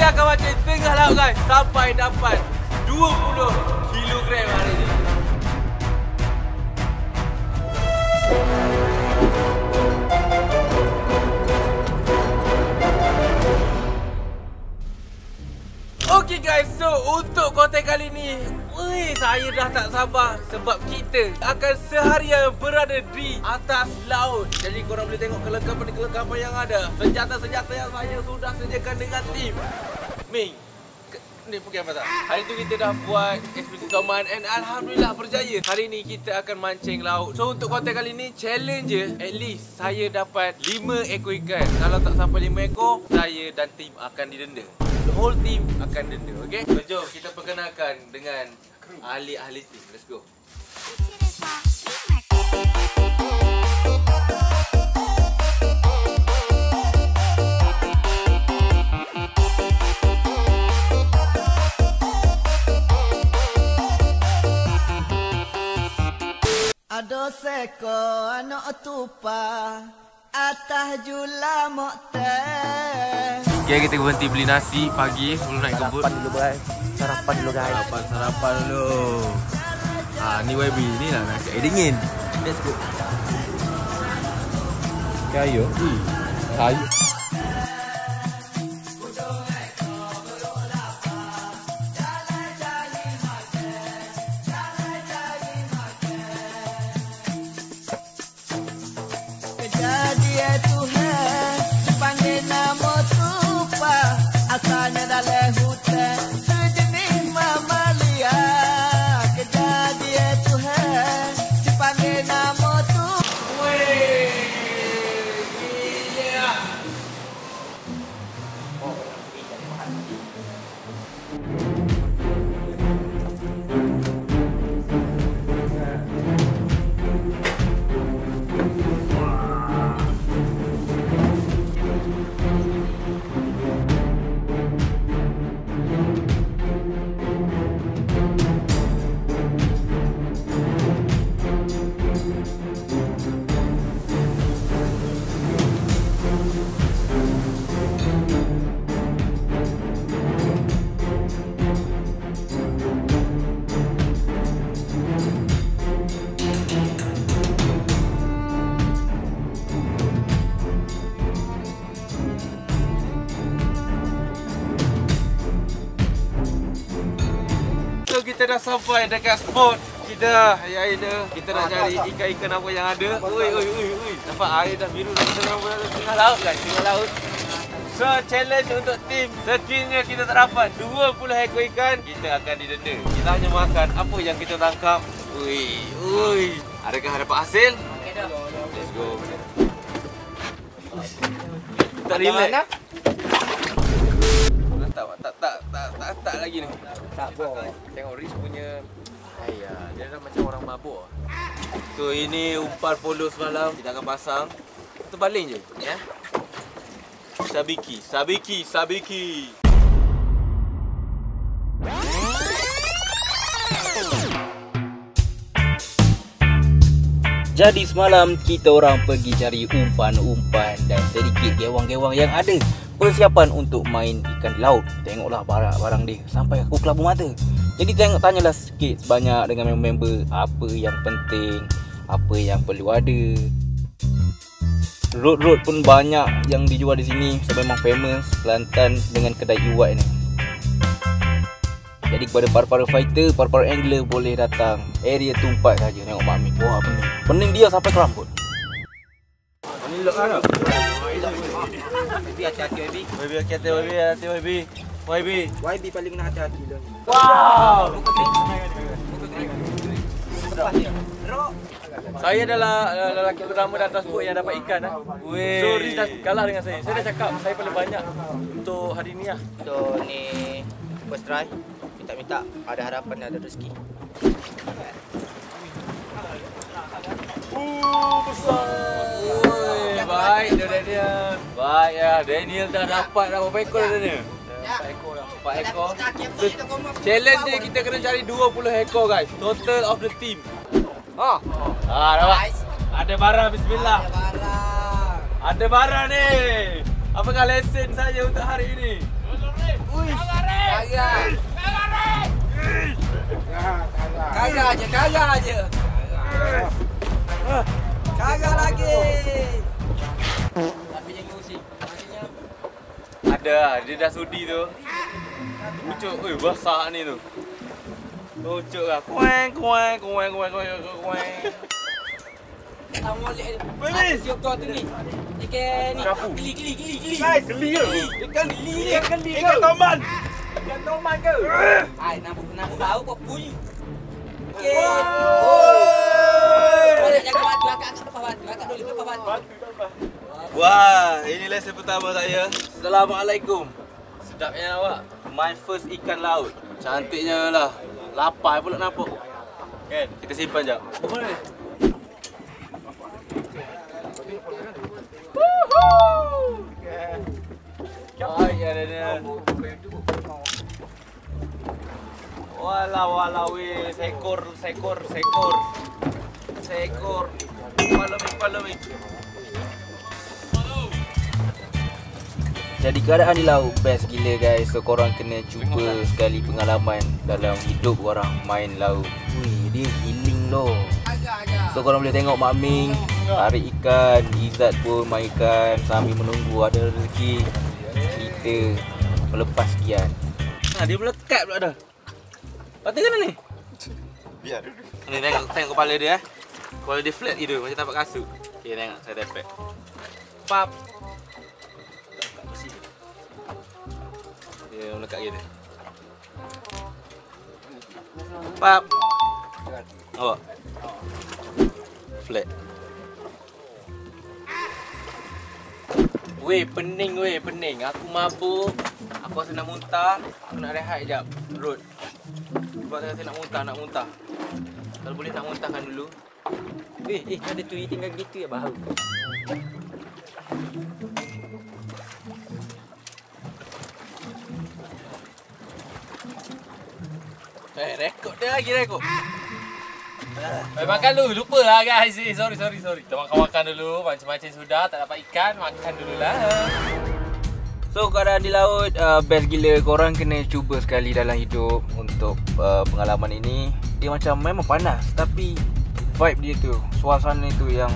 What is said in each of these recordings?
kita akan mancing tengah laut guys sampai dapat 20 kilogram hari ni. Okay guys, so untuk konten kali ni, saya dah tak sabar sebab kita akan seharian berada di atas laut. Jadi korang boleh tengok kelengkapan yang ada. Senjata-senjata yang saya sudah sediakan dengan tim. Ming, ni pergi apa tak? Hari tu kita dah buat ekspedisi Toman and alhamdulillah berjaya. Hari ni kita akan mancing laut. So untuk konten kali ni challenge je, at least saya dapat 5 ekor ikan. Kalau tak sampai 5 ekor, saya dan tim akan didenda. The whole team akan denda, okay? So jom kita perkenalkan dengan ahli-ahli team. Let's go. Ado seko anak tupa atas jula mokte. Okay, kita berhenti beli nasi pagi sebelum naik kebun. Sarapan dulu guys. Sarapan dulu guys. Sarapan dulu. Ni YB ni lah nasi air dingin. Let's go. Kayu. Kayu. Kejadian Tuhan dipanggil nama tupa asalnya dalam hutan sejenis mamalia. Kejadian Tuhan dipanggil nama tupa. Weh, gila. Kita dah sampai dekat spot kita, kita nak cari ikan-ikan apa yang ada. Ui. Nampak air dah biru dah tengah laut guys, tengah laut. So challenge untuk tim, sekiranya kita tak dapat 20 ekor ikan, kita akan didenda. Kita hanya makan apa yang kita tangkap. Ui. Adakah dapat hasil? Let's go. Tak relax. Tak lagi ni. Tak boleh. Tengok Riz punya. Dia dah macam orang mabuk. So ini umpan polo semalam kita akan pasang. Terbaling je, ya. Sabiki. Jadi semalam kita orang pergi cari umpan-umpan dan sedikit gewang-gewang yang ada persiapan untuk main ikan di laut. Tengoklah barang-barang dia sampai aku kelabu mata. Jadi tanyalah sikit sebanyak dengan member apa yang penting, apa yang perlu ada. Rod pun banyak yang dijual di sini sebab memang famous Kelantan dengan kedai iwat ni. Jadi kepada para fighter, para angler boleh datang area tumpat saja tengok Mak Min. Wah, pening dia sampai ke rambut. Ni lok kan? Baby hati-hati hati-hati YB paling nak hati-hati lah. Wow. Saya adalah lelaki pertama di atas boat yang dapat ikan. So Riz dah kalah dengan saya. Saya dah cakap saya paling banyak untuk hari ni lah. So ni first try. Minta ada harapan ada rezeki. Besar. Baik dia. Baik ya, Daniel dah dapat berapa ekor dah dia? 4 ekor dah. 4 ekor. So, challenge dia kita kena cari 20 ekor guys. Total of the team. Dapat. Ada barang, bismillah. Ada barang ni. Apakah lesen saya untuk hari ini? Kagak aja. Kagak lagi. Tapi yang ngusik. Maksudnya Ada, dia dah sudi tu. Ucuk, basah ni tu. Ucuk lah. Kueng. tak molek. Ada siap kau tu ni. Ikan ni. Geli. Guys, geli ke? Ikan geli. Ikan toman. Ikan toman ke? Ai, nak tahu kau bunyi. Okey. Jaga batu, akak dulu lepas batu. Wah, ini lesson pertama saya. Assalamualaikum. Sedapnya awak. My first ikan laut. Cantiknya lah. Lapar pula nampak. Kan? Kita simpan jap. Boleh. Walau weh, sekor. Follow me. Jadi keadaan di laut best gila guys. So korang kena cuba sekali pengalaman dalam hidup orang main laut. Wih, dia healing loh. So korang boleh tengok Mak Ming tarik ikan, Izzat pun main ikan sambil menunggu ada rezeki. Kita melepas sekian. Dia melekat pula dah. Patut kan ni? Biar. Ni tengok kepala dia Kepala dia flat gitu macam tapak kasut. Okey tengok saya tepek. Pap. Dia melekat gitu. Pap. Awak. Flat. Weh, pening. Aku mabuk. Aku rasa nak muntah. Aku nak rehat sekejap. Perut. Sebab saya rasa nak muntah. Kalau boleh tak muntahkan dulu. Ada tu tinggal gitu ya bau. Rekod dia lagi rekod. Makan dulu, lupa lah guys. Sorry. Kita makan dulu, macam-macam sudah, tak dapat ikan, makan dululah. So keadaan di laut best gila. Korang kena cuba sekali dalam hidup untuk pengalaman ini. Dia macam memang panas tapi vibe dia tu, suasana itu yang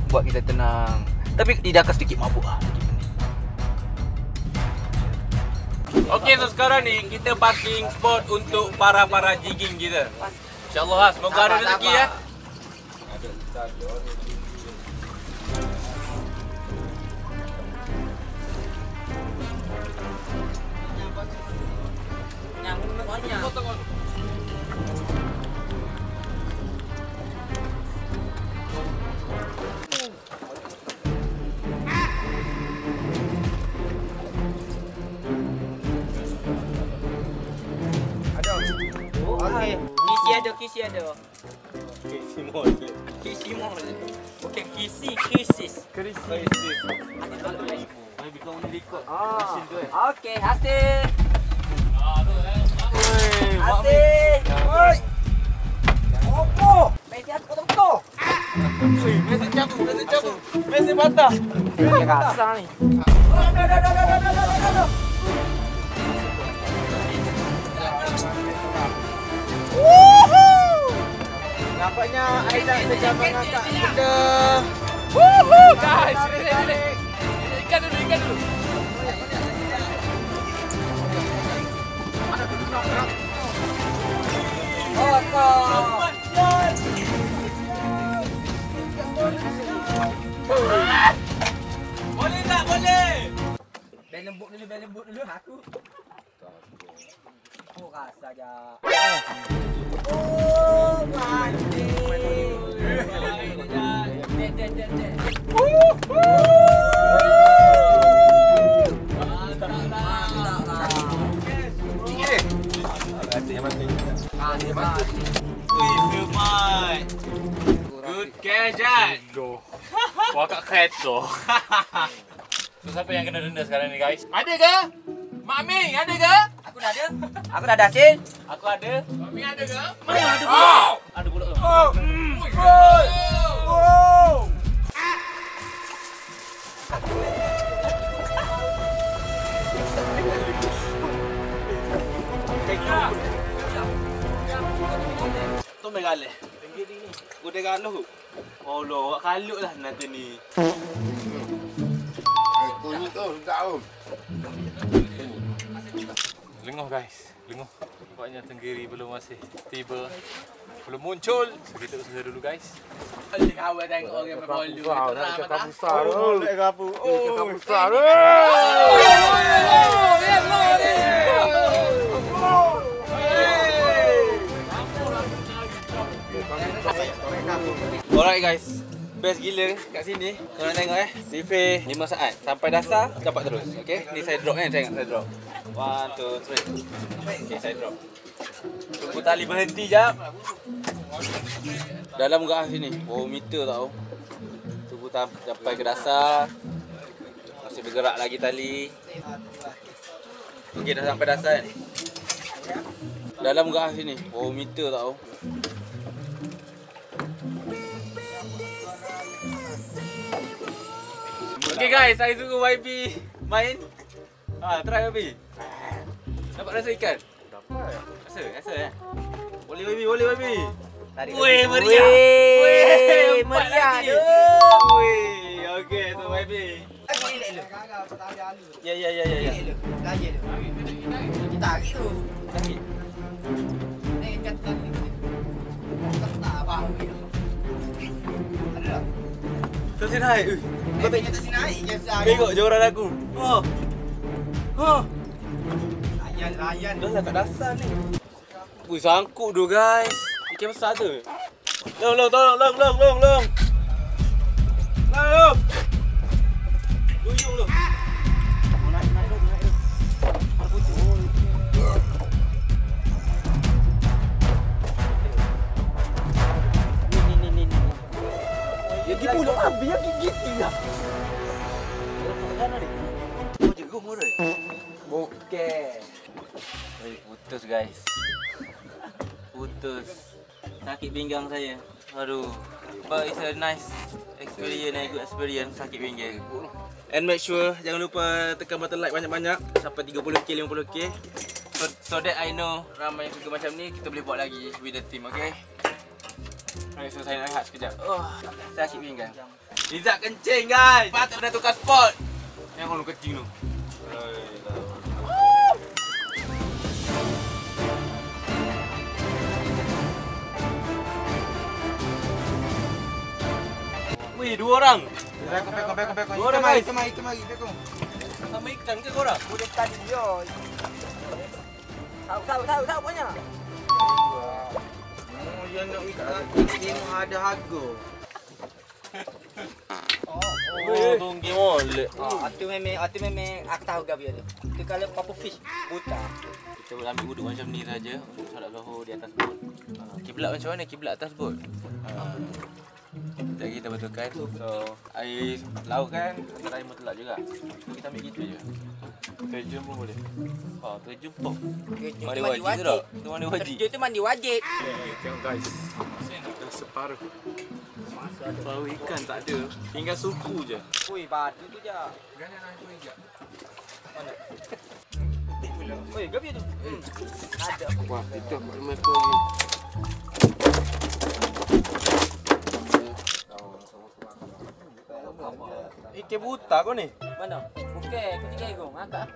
buat kita tenang. Tapi didakar sedikit mabuk lah. Okey, so sekarang ni kita parking spot untuk para jigging kita. InsyaAllah lah, semoga ada rezeki ya. Kisi ada. Kisi mol. Okey, krisis. Maybe kau ni record. Okey, hasil. Hasil. Oi. Opo? Messi aku potong. Messi cabut. Messi patah. Kasar ni. Nampaknya Aida sedang mengangkat benda. Guys, sini. Ikan dulu. Boleh tak? Boleh. Bel lembut dulu aku. Oh, rasa aja. Oh, mati. Good catch. Wah, kat kereta. So, siapa yang kena denda sekarang ni guys? Ada ke? Mak Ming, ada ke? Aku dah ada hasil. Aku ada. Mak Ming ada ke? Mana ada pula? Ada pula tu. tu megaleh. Tinggi ni. Kuda galuh. Oh lo, awak kaluk lah nanti ni. Kunyit tu, tak om. Lengoh guys, lengoh. Nampaknya tenggiri belum masih tiba. Belum muncul. So kita usaha dulu guys. Boleh awak tengok orang berbolu. Nak cakap besar tu. Nak gapu. Cakap besar tu. Alright guys, best gila kat sini. Korang tengok Sife 5 saat sampai dasar dapat terus. Okay, ni saya drop kan, tengok saya drop. 1, 2, 3. Okay, saya drop. Tunggu tali berhenti jap. Dalam gah sini, oh meter tau. Tunggu sampai ke dasar. Masih bergerak lagi tali. Okay, dah sampai dasar kan. Dalam gah sini, oh meter tau. Okay guys, saya suruh YB main. Try YB. Dapat rasa ikan? Dapat. Rasa Boleh YB, boleh YB. Weh, meriah. Weh, meriah tu. Weh, okey, so YB. Ya. Lagi tu. Kita tarik tu. Sakit. Ni kat tali. Tak apa. Ada. Terus naik. Kau tengok atas sini naik je. Tengok joran aku. Layan. Dah lah kat dasar ni. Wih, sangkut tu guys. Ikan besar tu. Long. Duyung lu. Naik lu. Ni. Ya tipu lu habis ya gigit tinggal. Oh, jago murah. Okey. Putus guys. Putus. Sakit pinggang saya. Aduh. But it's a nice experience, a good experience. Sakit pinggang. And make sure jangan lupa tekan button like banyak-banyak sampai 30k, 50k. So that I know ramai yang suka macam ni, kita boleh buat lagi with the team, okay? Alright, so saya nak rehat sekejap. Sakit pinggang. Izzat kencing guys. Patut dah tukar spot. Yang orang kecil tu. Wih, 2 orang. Bekong. Dua orang guys. Kemari, bekong. Sama ikan ke korang? Boleh tadi yo. Tahu banyak. Oh, yang nak ikan ni ada harga. Oh, tunggu molek. Atu memang aku tahu gabi tu. Tu kalau papa fish buta. Kita boleh ambil duduk macam ni saja untuk solat Zuhur di atas bot. Kiblat macam mana? Kiblat atas bot. Jadi kita betulkan. So, air laut kan antara air mutlak juga. Kita ambil gitu je. Terjun pun boleh. Terjun pun. Mandi wajib tu tak? Itu mandi wajib. Dia tu mandi wajib. Tengok guys. Dah separuh. Bau ikan tak ada. Tinggal suku je. Oi, batu tu je. Oi, gabi tu. Ada. Wah, itu memang tu ni. Ikan buta kau ni. Mana? Okey, aku tinggal gong. Angkat.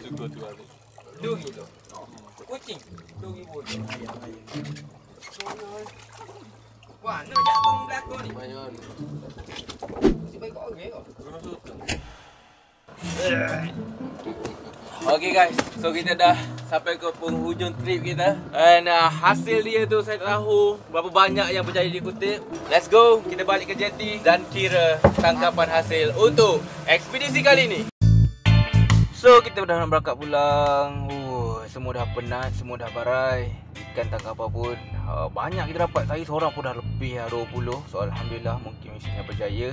Itu tu ada. RM2 tu. Kucing. RM2. Wah, nak jak kong belakang ni. Banyak. Si baik kau okey kau. Guna tutup. Okay guys, so kita dah sampai ke penghujung trip kita. And hasil dia tu saya tak tahu berapa banyak yang berjaya dikutip. Let's go, kita balik ke jeti dan kira tangkapan hasil untuk ekspedisi kali ini. So kita dah nak berangkat pulang. Semua dah penat, semua dah barai. Ikan tangkap apa pun banyak kita dapat. Saya seorang pun dah lebih 20. So alhamdulillah mungkin misinya berjaya.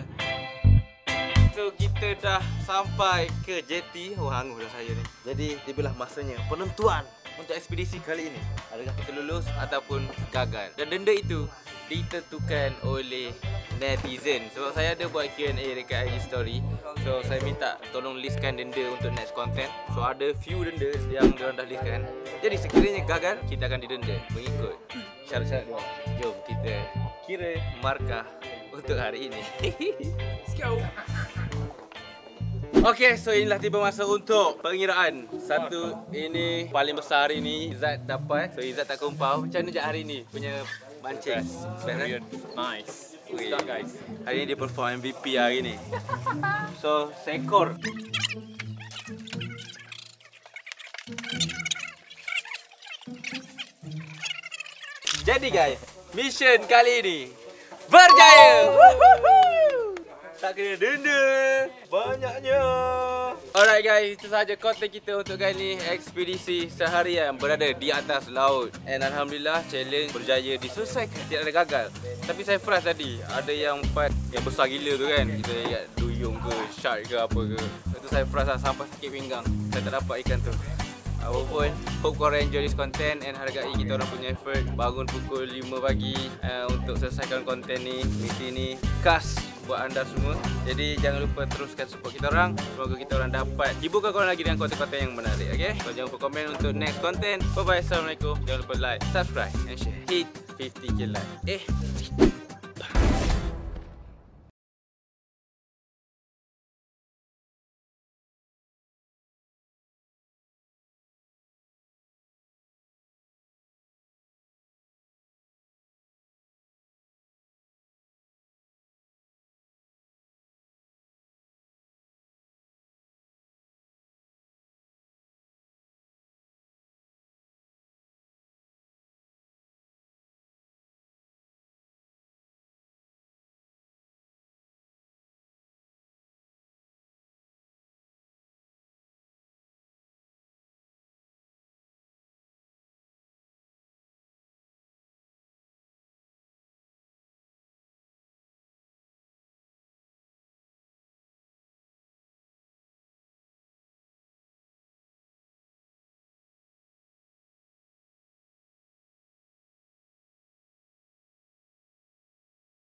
So kita dah sampai ke jeti. Hangus dah saya ni. Jadi tibalah masanya penentuan untuk ekspedisi kali ini. Adakah kita lulus ataupun gagal. Dan denda itu ditentukan oleh netizen. Sebab saya ada buat Q&A dekat IG story. So saya minta tolong listkan denda untuk next content. So ada few denda yang diorang dah listkan. Jadi sekiranya gagal, kita akan didenda mengikut syarat-syarat dia. Jom kita kira markah untuk hari ini. Let's go. Okay, so inilah tiba masa untuk pengiraan. Satu ini paling besar hari ni Izzat dapat. So Izzat tak kumpau. Macam mana je hari ni punya mancing? Brilliant. Nice. Ui. Start guys. Hari ni dia perform MVP hari ni. So seekor. Jadi guys, mission kali ini berjaya. Tak kena denda banyaknya. Alright guys, itu sahaja konten kita untuk kali ni. Ekspedisi seharian berada di atas laut. And Alhamdulillah challenge berjaya diselesaikan, tidak ada gagal. Tapi saya frust tadi, ada yang part yang besar gila tu kan. Kita lihat duyung ke, shark ke apa ke. Itu saya frust lah, sampai sikit pinggang. Saya tak dapat ikan tu. Apapun, hope korang enjoy this content and hargai kita orang punya effort. Bangun pukul 5 pagi untuk selesaikan konten ni. Misi ni khas buat anda semua. Jadi jangan lupa teruskan support kita orang. Semoga kita orang dapat hiburkan korang lagi dengan konten-konten yang menarik. Okay? So jangan lupa komen untuk next content. Bye bye, assalamualaikum. Jangan lupa like, subscribe and share. Hit 50k like.